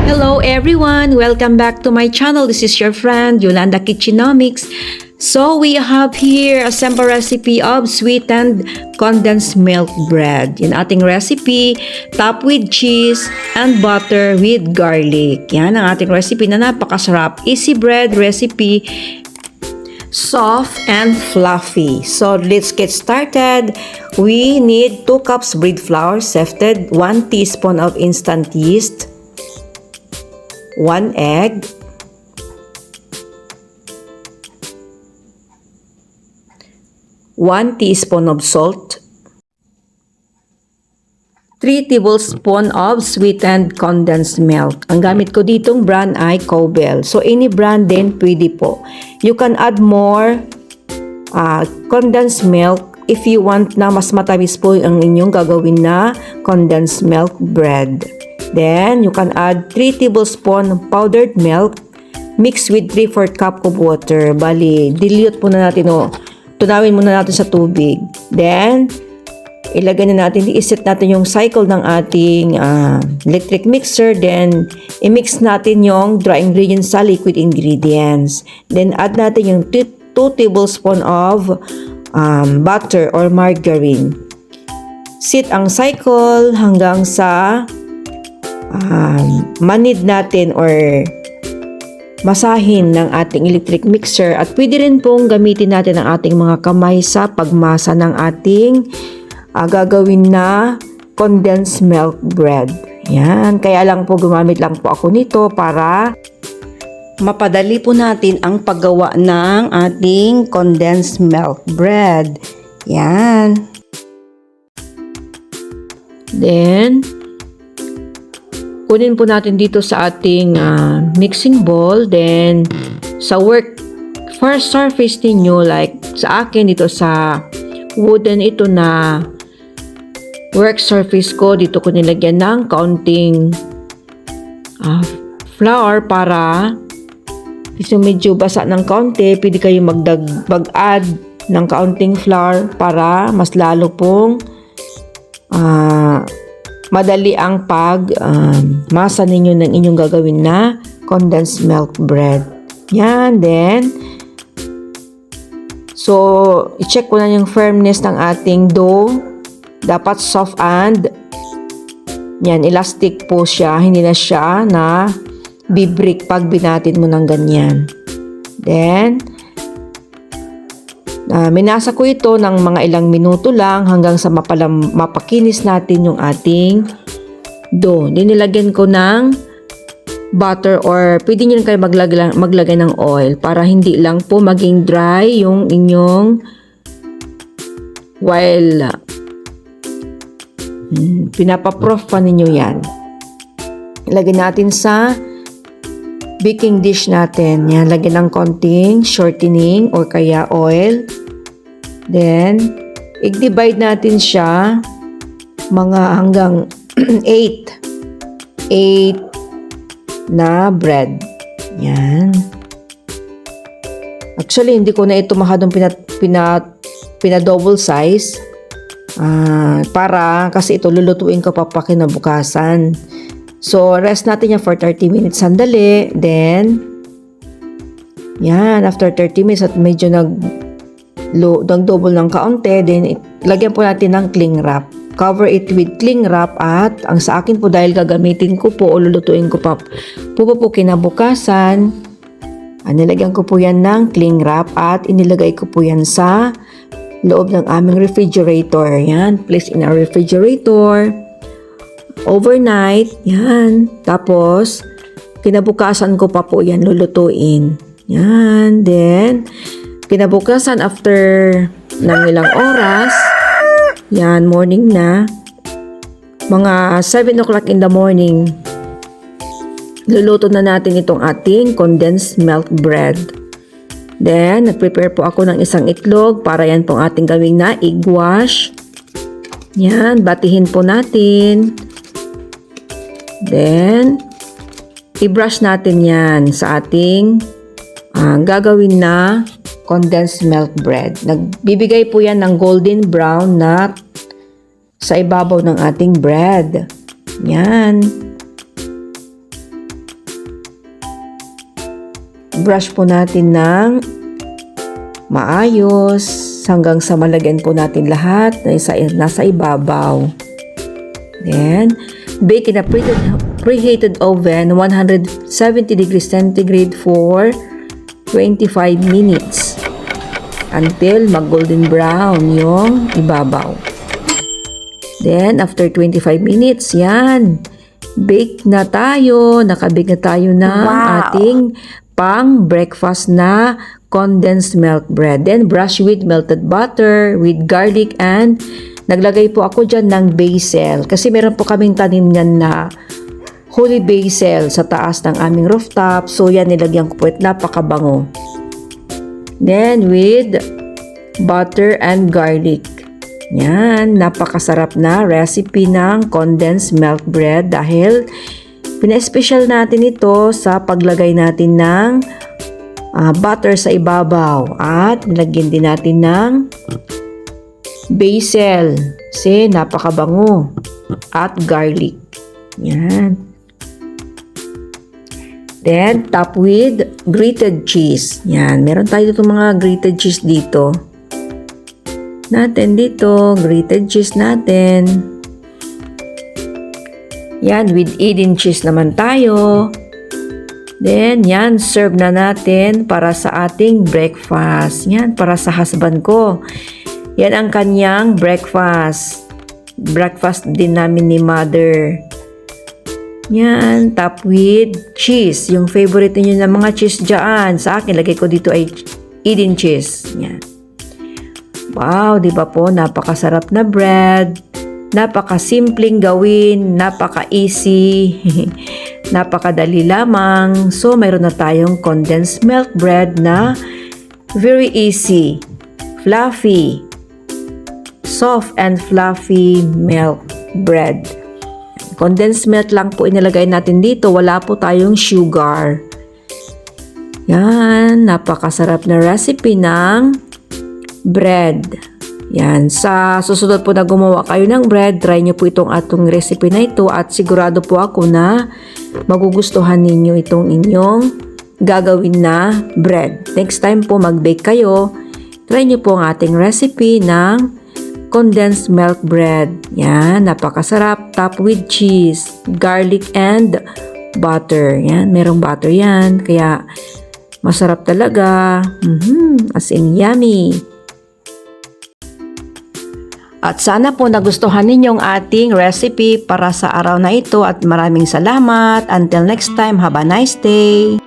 Hello everyone! Welcome back to my channel. This is your friend Yolanda Kitchenomics. So we have here a sample recipe of sweetened condensed milk bread. Yung ating recipe, top with cheese and butter with garlic. Yan ang ating recipe na napakasarap. Easy bread recipe, soft and fluffy. So let's get started. We need 2 cups bread flour sifted, 1 teaspoon of instant yeast, 1 egg, 1 teaspoon of salt, 3 tablespoons of sweetened condensed milk. Ang gamit ko ditong brand ay Cowbell. So any brand din pwede po. You can add more condensed milk if you want na mas matamis po ang inyong gagawin na condensed milk bread. Then, you can add 3 tablespoons powdered milk mixed with 3/4 cup of water. Bali, dilute muna natin tunawin muna natin sa tubig. Then, ilagay na natin, i-set natin yung cycle ng ating electric mixer. Then, i-mix natin yung dry ingredients sa liquid ingredients. Then, add natin yung 2 tablespoons of butter or margarine. Set ang cycle hanggang sa manid natin or masahin ng ating electric mixer, at pwede rin pong gamitin natin ang ating mga kamay sa pagmasa ng ating gagawin na condensed milk bread. Yan, kaya lang po gumamit lang po ako nito para mapadali po natin ang paggawa ng ating condensed milk bread. Yan. Then, kunin po natin dito sa ating mixing bowl. Then, sa first surface ninyo, like sa akin dito sa wooden ito na work surface ko, dito ko nilagyan ng kaunting flour para kasi medyo basa ng kaunti, pwede kayo mag-add ng kaunting flour para mas lalo pong madali ang masa ninyo ng inyong gagawin na condensed milk bread. Yan, then so i-check ko na yung firmness ng ating dough. Dapat soft and yan, elastic po siya, hindi na siya na bibreak pag binatin mo ng ganyan. Then minasa ko ito ng mga ilang minuto lang hanggang sa mapakinis natin yung ating dough. Nilagyan ko ng butter or pwede nyo rin kayo maglagay ng oil para hindi lang po maging dry yung inyong while pinapaproof pa ninyo yan. Ilagay natin sa baking dish natin. Yan, lagyan ng konting shortening or kaya oil. Then, i-divide natin siya mga hanggang 8 na bread. Yan. Actually, hindi ko na ito masyadong pina-double size. Para kasi ito lulutuin ko pa kinabukasan. So, rest natin yan for 30 minutes sandali. Then, yan, after 30 minutes at medyo nag-double ng kaunti, then lagyan po natin ng cling wrap. Cover it with cling wrap at ang sa akin po dahil gagamitin ko po o lulutuin ko pa po kinabukasan, nilagyan ko po yan ng cling wrap at inilagay ko po yan sa loob ng aming refrigerator. Yan, place in our refrigerator overnight. Yan. Tapos, kinabukasan ko pa po yan lulutuin. Yan. Then, kinabukasan after ng ilang oras, yan, morning na, mga 7 o'clock in the morning, luluto na natin itong ating condensed milk bread. Then, nag-prepare po ako ng isang itlog para yan pong ating gawing na egg wash. Yan, batihin po natin. Then, i-brush natin yan sa ating gagawin na condensed milk bread. Nagbibigay po yan ng golden brown na sa ibabaw ng ating bread. Yan. brush po natin ng maayos hanggang sa malagyan po natin lahat na nasa ibabaw. Then, bake in a preheated oven 170 degrees centigrade for 25 minutes until mag-golden brown yung ibabaw. Then, after 25 minutes, yan, bake na tayo. Nakabake na tayo ng ating pang-breakfast na condensed milk bread. Then, brush with melted butter, with garlic, and naglagay po ako dyan ng basil. Kasi meron po kaming tanim niyan na holy basil sa taas ng aming rooftop. So, yan, nilagyan ko po at napakabango. Then, with butter and garlic. Yan, napakasarap na recipe ng condensed milk bread dahil pina-special natin ito sa paglagay natin ng butter sa ibabaw at nilagyan din natin ng basil kasi napakabango at garlic. Yan. Then, top with grated cheese. Yan, meron tayo dito mga grated cheese dito. Grated cheese natin. Yan, with Eden cheese naman tayo. Then, yan, serve na natin para sa ating breakfast. Yan, para sa husband ko. Yan ang kanyang breakfast. Breakfast din namin ni mother. Yan, top with cheese. Yung favorite niyo ng mga cheese dyan. Sa akin, lagay ko dito ay Eden cheese. Yan. Wow, di ba po? Napakasarap na bread. Napakasimpleng gawin. Napaka-easy. Napakadali lamang. So, mayroon na tayong condensed milk bread na very easy, fluffy, soft and fluffy milk bread. Condensed milk lang po inilagay natin dito. Wala po tayong sugar. Yan, napakasarap na recipe ng bread. Yan, sa susunod po na gumawa kayo ng bread, try nyo po itong atong recipe na ito at sigurado po ako na magugustuhan ninyo itong inyong gagawin na bread. Next time po mag-bake kayo, try nyo po ang ating recipe ng condensed milk bread. Yan, napakasarap. Top with cheese, garlic, and butter. Yan, merong butter yan. Kaya, masarap talaga. As in, yummy. At sana po nagustuhan ninyong ating recipe para sa araw na ito at maraming salamat. Until next time, have a nice day.